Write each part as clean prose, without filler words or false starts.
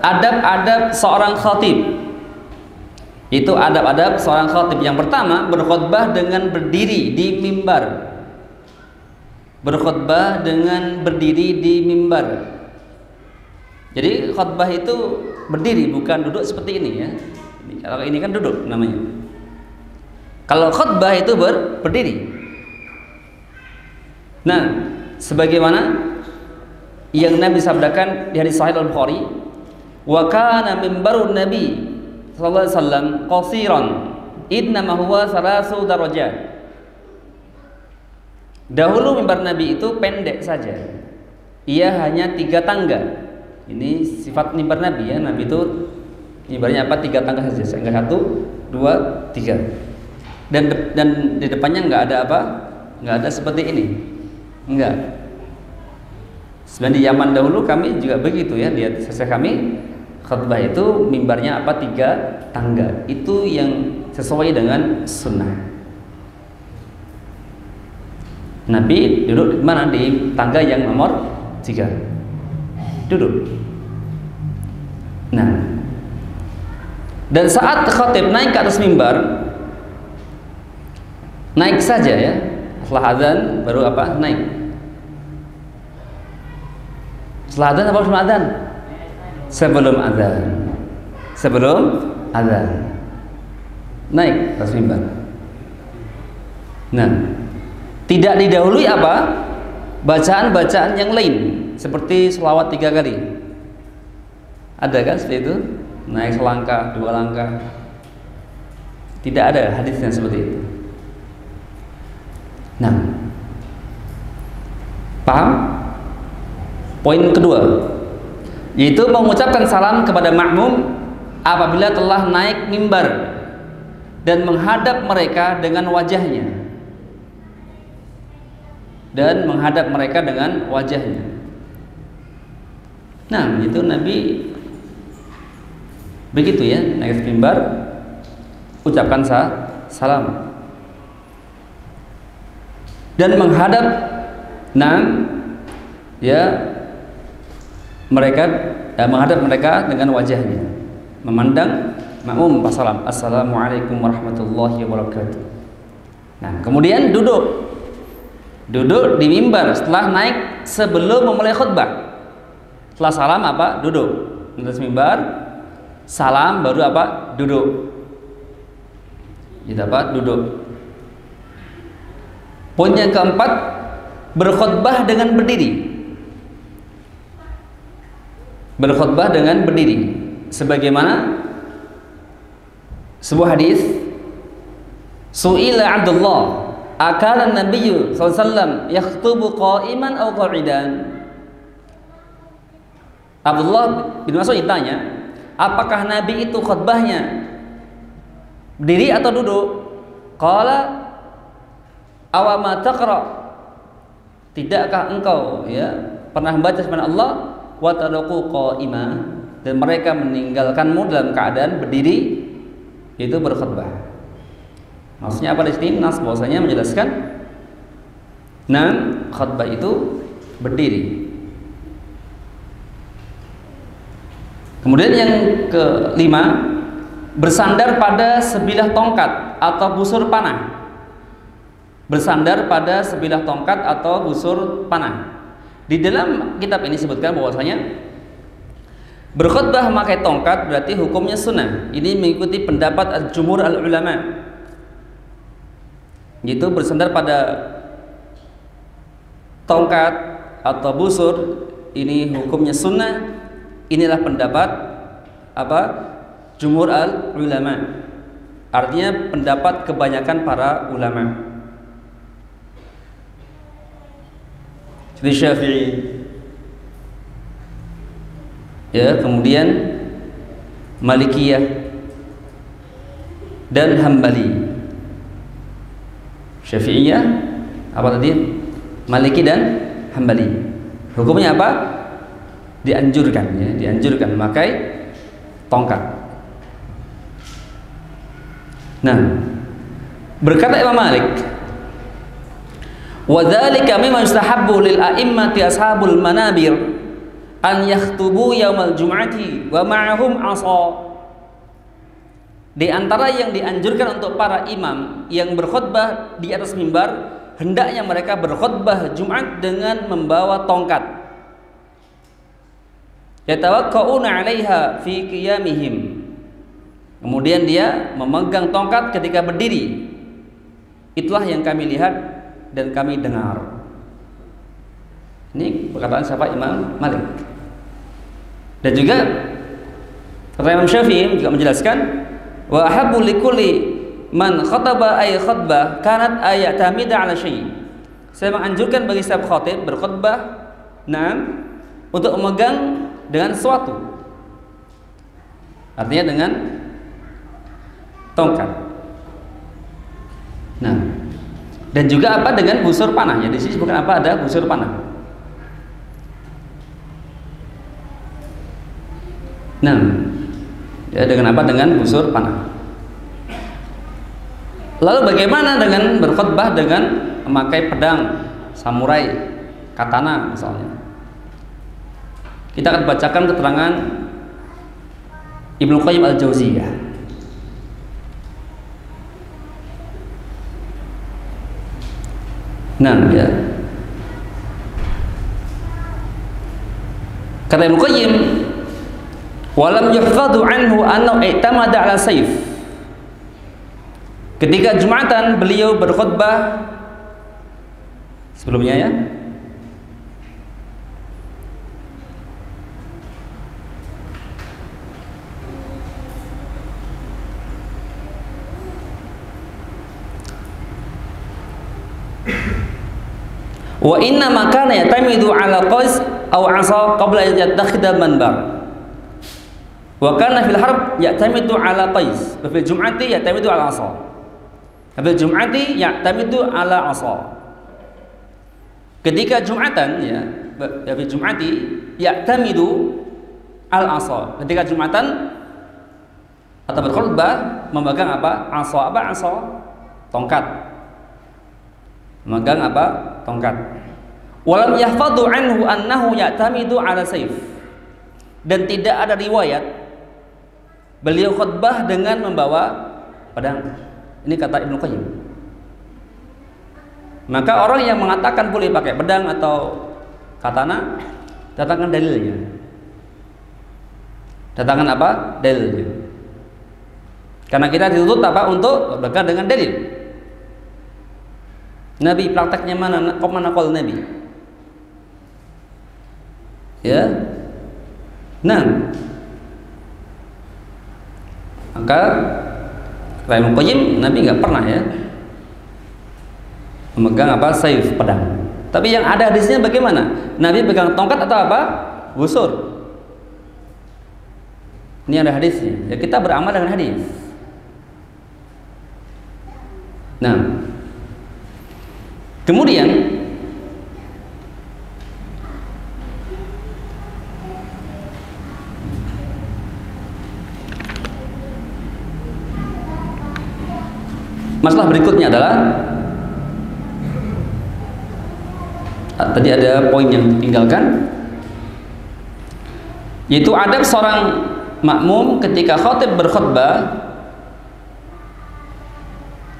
adab-adab seorang khatib. Itu adab-adab seorang khatib. Yang pertama, berkhutbah dengan berdiri di mimbar. Berkhutbah dengan berdiri di mimbar. Jadi khutbah itu berdiri, bukan duduk seperti ini ya. Kalau ini kan duduk namanya. Kalau khutbah itu berdiri. Nah, sebagaimana yang Nabi sabdakan di hadis Sahih Al-Bukhari, wa kana mimbarun Nabi sallallahu alaihi wasallam qasiran innama huwa salasu darajat. Dahulu mimbar Nabi itu pendek saja. Ia hanya 3 tangga. Ini sifat mimbar Nabi ya. Nabi itu mimbarnya apa? 3 tangga saja. Enggak 1, 2, 3. Dan di depannya enggak ada apa? Enggak ada seperti ini. Enggak. Sebenarnya di zaman dahulu kami juga begitu ya. Lihat selesai kami khutbah itu mimbarnya apa? 3 tangga. Itu yang sesuai dengan sunnah. Nabi duduk di mana? Di tangga yang nomor 3. Duduk. Nah, dan saat khatib naik ke atas mimbar, naik saja ya. Setelah azan baru apa? Naik. Setelah azan apa sebelum azan? Sebelum azan. Sebelum azan. Naik atas mimbar. Nah, tidak didahului apa? Bacaan-bacaan yang lain seperti sholawat 3 kali. Ada kan seperti itu? Naik selangkah, 2 langkah. Tidak ada hadisnya seperti itu. Nah, paham? Poin kedua, yaitu mengucapkan salam kepada makmum apabila telah naik mimbar dan menghadap mereka dengan wajahnya. Dan menghadap mereka dengan wajahnya. Nah, itu Nabi begitu ya, naik mimbar, ucapkan salam. Dan menghadap menghadap mereka dengan wajahnya, memandang makmum salam, assalamualaikum warahmatullahi wabarakatuh. Nah, kemudian duduk di mimbar setelah naik sebelum memulai khutbah. Setelah salam apa? Duduk di atas mimbar, salam baru apa? Duduk. Itu apa? Duduk. Poin yang keempat, berkhutbah dengan berdiri. Berkhutbah dengan berdiri. Sebagaimana sebuah hadis, Su'ila Abdullah, akana Nabi sallallahu alaihi wasallam yakhutubu qa'iman aw qa'idan. Abdullah bin Mas'ud ditanya, apakah Nabi itu khutbahnya berdiri atau duduk? Qala awama taqra, tidakkah engkau ya pernah membaca firman Allah wa tadaqu qa'ima, dan mereka meninggalkanmu dalam keadaan berdiri, itu berkhutbah. Maksudnya apa di sini? Nas bahwasanya menjelaskan khutbah itu berdiri. Kemudian yang kelima, bersandar pada sebilah tongkat atau busur panah. Bersandar pada sebilah tongkat atau busur panah. Di dalam kitab ini disebutkan bahwasanya berkhutbah memakai tongkat berarti hukumnya sunnah. Ini mengikuti pendapat al-jumhur al-ulama. Itu bersandar pada tongkat atau busur, ini hukumnya sunnah. Inilah pendapat apa? Jumhur al-ulama. Artinya pendapat kebanyakan para ulama. Seperti Syafi'i. Ya, kemudian Malikiyah dan Hambali. Syafi'iyah apa tadi? Maliki dan Hambali. Hukumnya apa? Dianjurkan ya, dianjurkan memakai tongkat. Nah, berkata Imam Malik, wa dzalika mimma yustahabbu lil a'immati ashabul manabir an yakhtubu yaumal jum'ati wa ma'ahum 'asa. Di antara yang dianjurkan untuk para imam yang berkhutbah di atas mimbar, hendaknya mereka berkhutbah Jumat dengan membawa tongkat. Yatawakka'una 'alaiha fi qiyamihim. Kemudian dia memegang tongkat ketika berdiri. Itulah yang kami lihat dan kami dengar. Ini perkataan siapa? Imam Malik. Dan juga kata Imam Syafi'i juga menjelaskan, wa ahabbu likulli man khataba ay khutbah kanat ayatamida ala syai'. Saya menganjurkan bagi setiap khatib berkhutbah untuk memegang dengan sesuatu. Artinya dengan tongkat. Nah, dan juga apa dengan busur panah. Ya, di sini bukan apa, ada busur panah. Nah, ya dengan apa? Dengan busur panah. Lalu bagaimana dengan berkhutbah dengan memakai pedang samurai, katana misalnya? Kita akan bacakan keterangan Ibnu Qayyim al-Jauziyah. Nah, ya. Kata Ibnu Qayyim, walam yuhfadhu anhu annahu i'tamada 'ala sayf. Ketika Jumatan beliau berkhutbah sebelumnya, ya. Wa inna ma kana yatamidu 'ala qais aw 'asa qabla an yattakhidha manbar. Wa kana fil harb ya'tamidu 'ala qais, wa fil jum'ati ya'tamidu 'ala 'asa. Fil jum'ati ya'tamidu 'ala 'asa. Ketika Jumatan, ya, fil jum'ati ya'tamidu 'ala 'asa. Ketika Jumatan atau berkhutbah memegang apa? 'asa. Apa 'asa? Tongkat. Memegang apa? Tongkat. Walam yahfadhu anhu annahu ya'tamidu 'ala sayf. Dan tidak ada riwayat beliau khutbah dengan membawa pedang. Ini kata Ibnu Qayyim. Maka orang yang mengatakan boleh pakai pedang atau katana, datangkan dalilnya. Datangkan apa? Dalilnya. Karena kita dituntut apa? Untuk berpegang dengan dalil. Nabi prakteknya mana? Komana qol Nabi? Ya. Nah, maka Ibnu Qayyim, Nabi nggak pernah ya memegang apa? Saif, pedang. Tapi yang ada hadisnya bagaimana? Nabi pegang tongkat atau apa? Busur. Ini ada hadisnya. Ya, kita beramal dengan hadis. Nah, kemudian masalah berikutnya adalah tadi ada poin yang ditinggalkan, yaitu adab seorang makmum ketika khatib berkhutbah,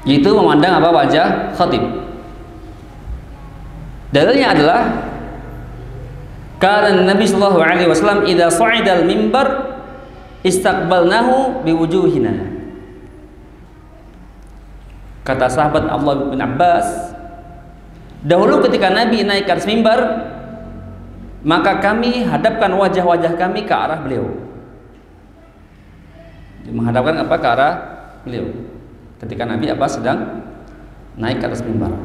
yaitu memandang apa? Wajah khatib. Dalilnya adalah kana Nabi sallallahu alaihi wasallam idza sa'ida al-mimbar istaqbalnahu biwujuhina. Kata sahabat Abdullah bin Abbas, dahulu ketika Nabi naik ke atas mimbar, maka kami hadapkan wajah-wajah kami ke arah beliau. Menghadapkan apa? Ke arah beliau. Ketika Nabi apa? Sedang naik ke atas mimbar.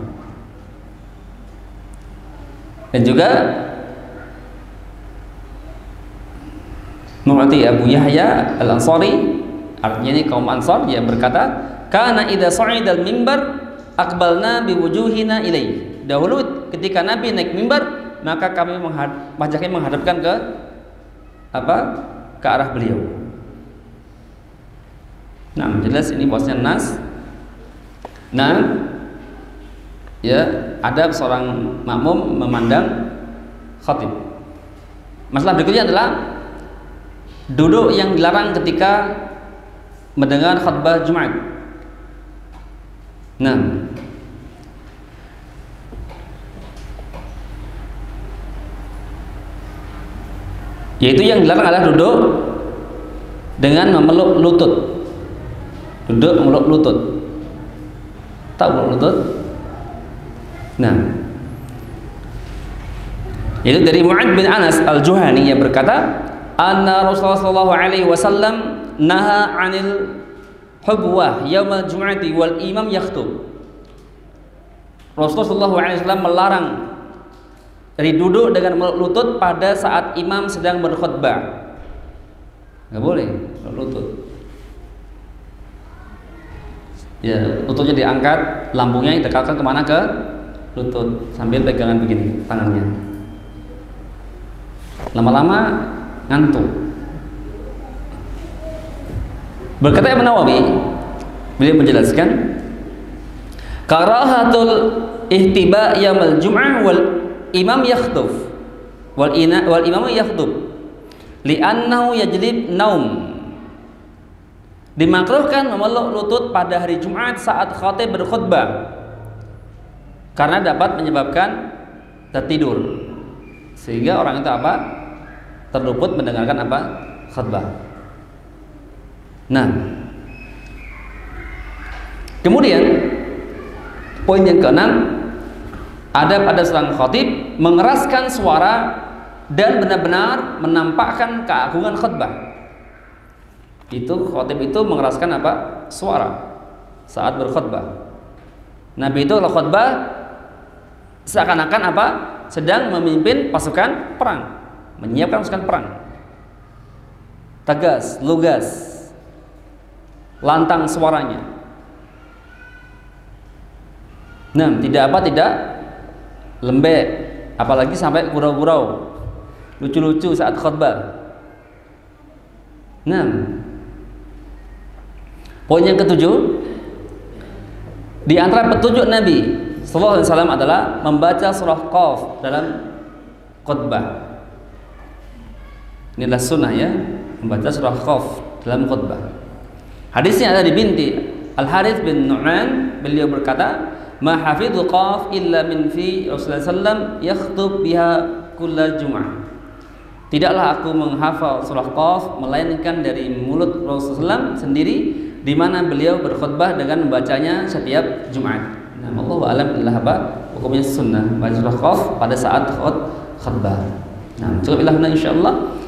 Dan juga Mu'ti Abu Yahya Al-Ansari, artinya ini kaum Ansar, yang berkata, kana idza sa'idal mimbar aqbalna biwujuhina ilaihi. Dahulu ketika Nabi naik mimbar, maka kami wajahnya menghadapkan ke apa? Ke arah beliau. Nah, jelas ini bosnya nas. Nah, ya, adab seorang makmum memandang khatib. Masalah berikutnya adalah duduk yang dilarang ketika mendengar khutbah Jumat. Nah, yaitu yang dilarang adalah duduk dengan memeluk lutut. Duduk memeluk lutut. Tahu memeluk lutut? Nah, itu dari Mu'ad bin Anas al-Juhani yang berkata, anna Rasulullah sallallahu alaihi wasallam naha 'anil hubwah yaumal jum'ati wal imam yakhthub. Rasulullah sallallahu alaihi wasallam melarang dari duduk dengan meluk lutut pada saat imam sedang berkhutbah. Enggak boleh meluk lutut. Ya, lututnya diangkat, lambungnya didekatkan kemana? Ke lutut, sambil pegangan begini tangannya. Lama-lama ngantuk. Berkata Imam Nawawi, beliau menjelaskan, karahatul ihtiba yaumil jum'ah wal imam yakhtub wal imam yakhtub li'annahu yajlib naum. Dimakruhkan memeluk lutut pada hari Jumat saat khatib berkhutbah karena dapat menyebabkan tertidur, sehingga orang itu apa? Terluput mendengarkan apa? Khutbah. Nah, kemudian poin yang keenam, ada pada seorang khatib mengeraskan suara dan benar-benar menampakkan keagungan khutbah. Itu khatib itu mengeraskan apa? Suara saat berkhutbah. Nabi itu kalau khutbah seakan-akan apa? Sedang memimpin pasukan perang, menyiapkan pasukan perang. Tegas, lugas, lantang suaranya. Nah, tidak lembek, apalagi sampai gurau-gurau, lucu-lucu saat khutbah. Nah, poin yang ketujuh, di antara petunjuk Nabi sallallahu alaihi wasallam adalah membaca surah Qaf dalam khutbah. Ini adalah sunnah ya, membaca surah Qaf dalam khutbah. Hadisnya ada di binti Al-Harits bin Nu'man, beliau berkata, ma hafidhu Qaf illa min fi Rasulullah sallam yakhtub biha kulla jum'ah. Tidaklah aku menghafal surah Qaf melainkan dari mulut Rasulullah sendiri, di mana beliau berkhutbah dengan membacanya setiap Jumat. Nah, wallahu a'lam adalah apa? Hukumnya sunnah baca surah Qaf pada saat khutbah. Nah, cukup ilahna insyaallah.